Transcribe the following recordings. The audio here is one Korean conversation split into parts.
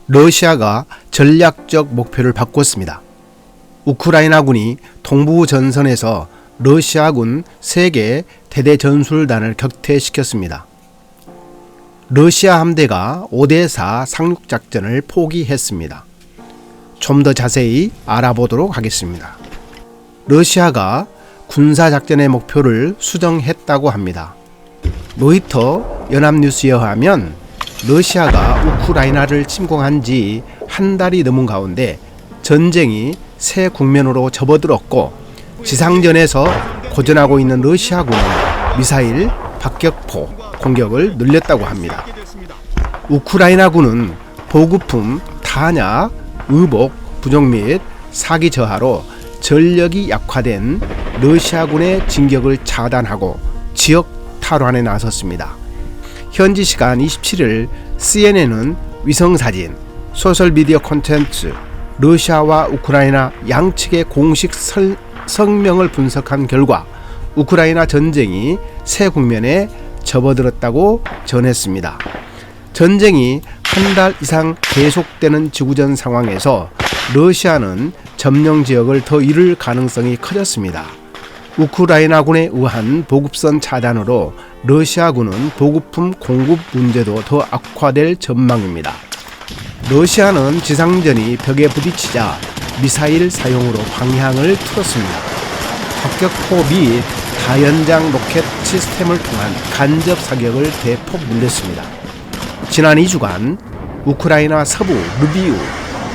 러시아가 전략적 목표를 바꿨습니다. 우크라이나군이 동부 전선에서 러시아군 3개 대대 전술단을 격퇴시켰습니다. 러시아 함대가 오데사 상륙작전을 포기했습니다. 좀 더 자세히 알아보도록 하겠습니다. 러시아가 군사작전의 목표를 수정했다고 합니다. 로이터 연합뉴스에 의하면 러시아가 우크라이나를 침공한 지 한 달이 넘은 가운데 전쟁이 새 국면으로 접어들었고 지상전에서 고전하고 있는 러시아군은 미사일, 박격포 공격을 늘렸다고 합니다. 우크라이나군은 보급품, 탄약, 의복, 부족 및 사기 저하로 전력이 약화된 러시아군의 진격을 차단하고 지역 탈환에 나섰습니다. 현지 시간 27일 CNN은 위성사진, 소셜미디어 콘텐츠, 러시아와 우크라이나 양측의 공식 성명을 분석한 결과 우크라이나 전쟁이 새 국면에 접어들었다고 전했습니다. 전쟁이 한 달 이상 계속되는 지구전 상황에서 러시아는 점령 지역을 더 잃을 가능성이 커졌습니다. 우크라이나군에 의한 보급선 차단으로 러시아군은 보급품 공급 문제도 더 악화될 전망입니다. 러시아는 지상전이 벽에 부딪히자 미사일 사용으로 방향을 틀었습니다. 박격포 및 다연장 로켓 시스템을 통한 간접 사격을 대폭 늘렸습니다. 지난 2주간 우크라이나 서부 르비우,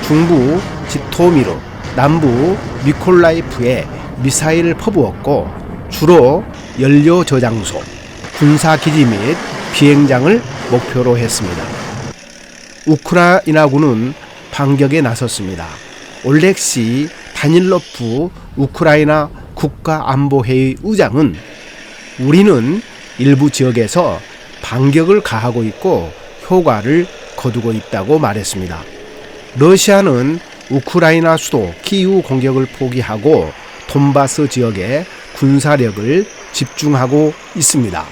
중부 지토미르, 남부 미콜라이프에 미사일을 퍼부었고 주로 연료 저장소, 군사기지 및 비행장을 목표로 했습니다. 우크라이나군은 반격에 나섰습니다. 올렉시 다닐로프 우크라이나 국가안보회의 의장은 우리는 일부 지역에서 반격을 가하고 있고 효과를 거두고 있다고 말했습니다. 러시아는 우크라이나 수도 키이우 공격을 포기하고 돈바스 지역에 군사력을 집중하고 있습니다.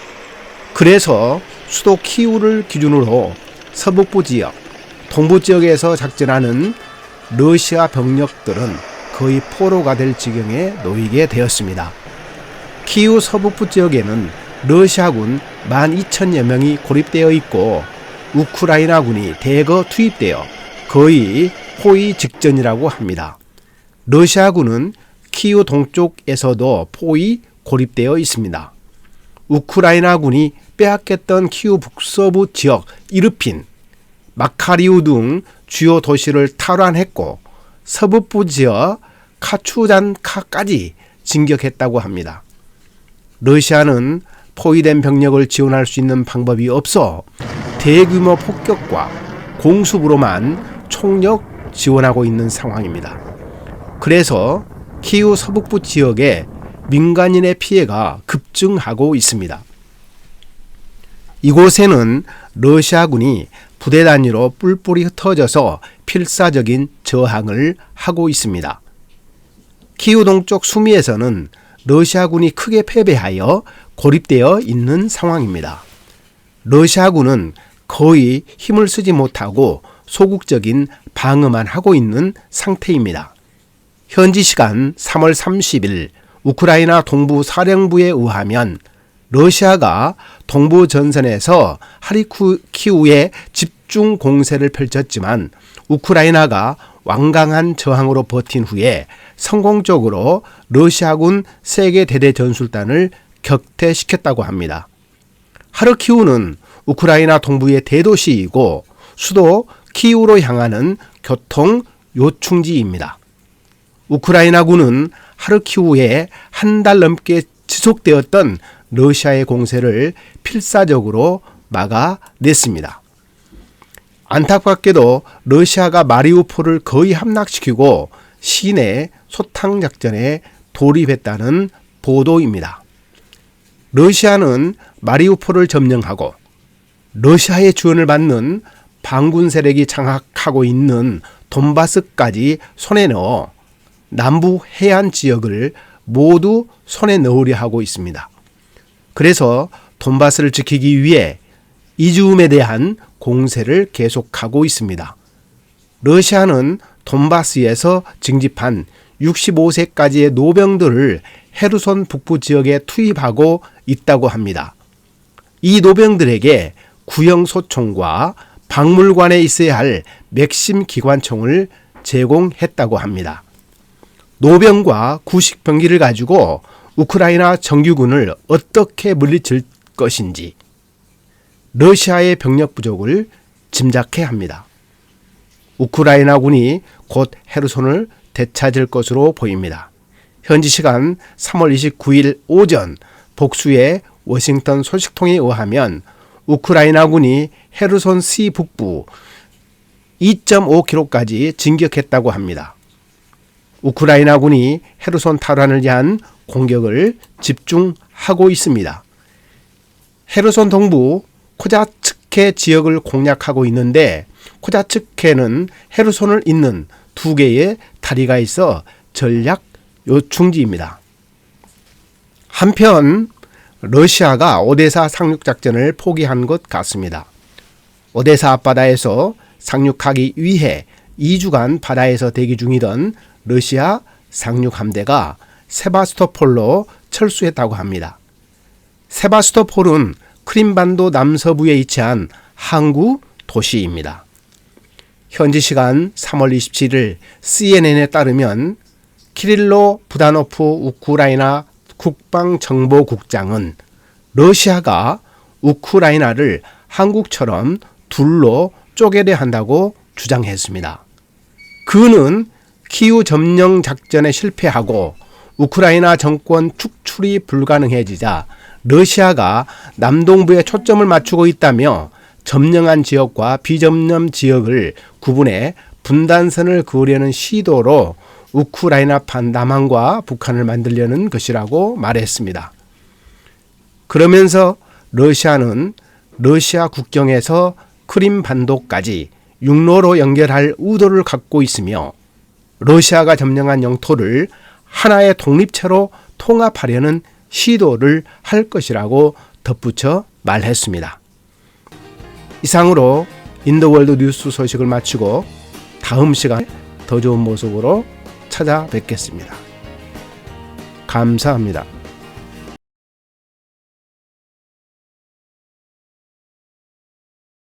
그래서 수도 키이우를 기준으로 서북부 지역, 동부 지역에서 작전하는 러시아 병력들은 거의 포로가 될 지경에 놓이게 되었습니다. 키이우 서북부 지역에는 러시아군 12,000여 명이 고립되어 있고 우크라이나군이 대거 투입되어 거의 포위 직전이라고 합니다. 러시아군은 키이우 동쪽에서도 포위 고립되어 있습니다. 우크라이나군이 빼앗겼던 키이우 북서부 지역 이르핀, 마카리우 등 주요 도시를 탈환했고 서북부 지역 카추잔카까지 진격했다고 합니다. 러시아는 포위된 병력을 지원할 수 있는 방법이 없어 대규모 폭격과 공습으로만 총력 지원하고 있는 상황입니다. 그래서 키이우 서북부 지역에 민간인의 피해가 급증하고 있습니다. 이곳에는 러시아군이 부대 단위로 뿔뿔이 흩어져서 필사적인 저항을 하고 있습니다. 키이우 동쪽 수미에서는 러시아군이 크게 패배하여 고립되어 있는 상황입니다. 러시아군은 거의 힘을 쓰지 못하고 소극적인 방어만 하고 있는 상태입니다. 현지 시간 3월 30일 우크라이나 동부 사령부에 의하면 러시아가 동부 전선에서 하르키우에 집중 공세를 펼쳤지만 우크라이나가 완강한 저항으로 버틴 후에 성공적으로 러시아군 3개 대대 전술단을 격퇴시켰다고 합니다. 하르키우는 우크라이나 동부의 대도시이고 수도 키이우로 향하는 교통 요충지입니다. 우크라이나군은 하르키우에 한 달 넘게 지속되었던 러시아의 공세를 필사적으로 막아냈습니다. 안타깝게도 러시아가 마리우폴을 거의 함락시키고 시내 소탕작전에 돌입했다는 보도입니다. 러시아는 마리우폴을 점령하고 러시아의 지원을 받는 반군 세력이 장악하고 있는 돈바스까지 손에 넣어 남부 해안 지역을 모두 손에 넣으려 하고 있습니다. 그래서 돈바스를 지키기 위해 이즈움에 대한 공세를 계속하고 있습니다. 러시아는 돈바스에서 징집한 65세까지의 노병들을 헤르손 북부 지역에 투입하고 있다고 합니다. 이 노병들에게 구형 소총과 박물관에 있어야 할 맥심 기관총을 제공했다고 합니다. 노병과 구식병기를 가지고 우크라이나 정규군을 어떻게 물리칠 것인지 러시아의 병력 부족을 짐작해 합니다. 우크라이나군이 곧 헤르손을 되찾을 것으로 보입니다. 현지 시간 3월 29일 오전 복수의 워싱턴 소식통에 의하면 우크라이나군이 헤르손 시 북부 2.5km까지 진격했다고 합니다. 우크라이나군이 헤르손 탈환을 위한 공격을 집중하고 있습니다. 헤르손 동부 코자츠케 지역을 공략하고 있는데 코자츠케는 헤르손을 잇는 두 개의 다리가 있어 전략 요충지입니다. 한편 러시아가 오데사 상륙작전을 포기한 것 같습니다. 오데사 앞바다에서 상륙하기 위해 2주간 바다에서 대기 중이던 러시아 상륙함대가 세바스토폴로 철수했다고 합니다. 세바스토폴은 크림반도 남서부에 위치한 항구 도시입니다. 현지 시간 3월 27일 CNN에 따르면 키릴로 부다노프 우크라이나 국방정보국장은 러시아가 우크라이나를 한국처럼 둘로 쪼개려 한다고 주장했습니다. 그는 키우 점령 작전에 실패하고 우크라이나 정권 축출이 불가능해지자 러시아가 남동부에 초점을 맞추고 있다며 점령한 지역과 비점령 지역을 구분해 분단선을 그으려는 시도로 우크라이나판 남한과 북한을 만들려는 것이라고 말했습니다. 그러면서 러시아는 러시아 국경에서 크림반도까지 육로로 연결할 의도를 갖고 있으며 러시아가 점령한 영토를 하나의 독립체로 통합하려는 시도를 할 것이라고 덧붙여 말했습니다. 이상으로 인더월드 뉴스 소식을 마치고 다음 시간에 더 좋은 모습으로 찾아뵙겠습니다. 감사합니다.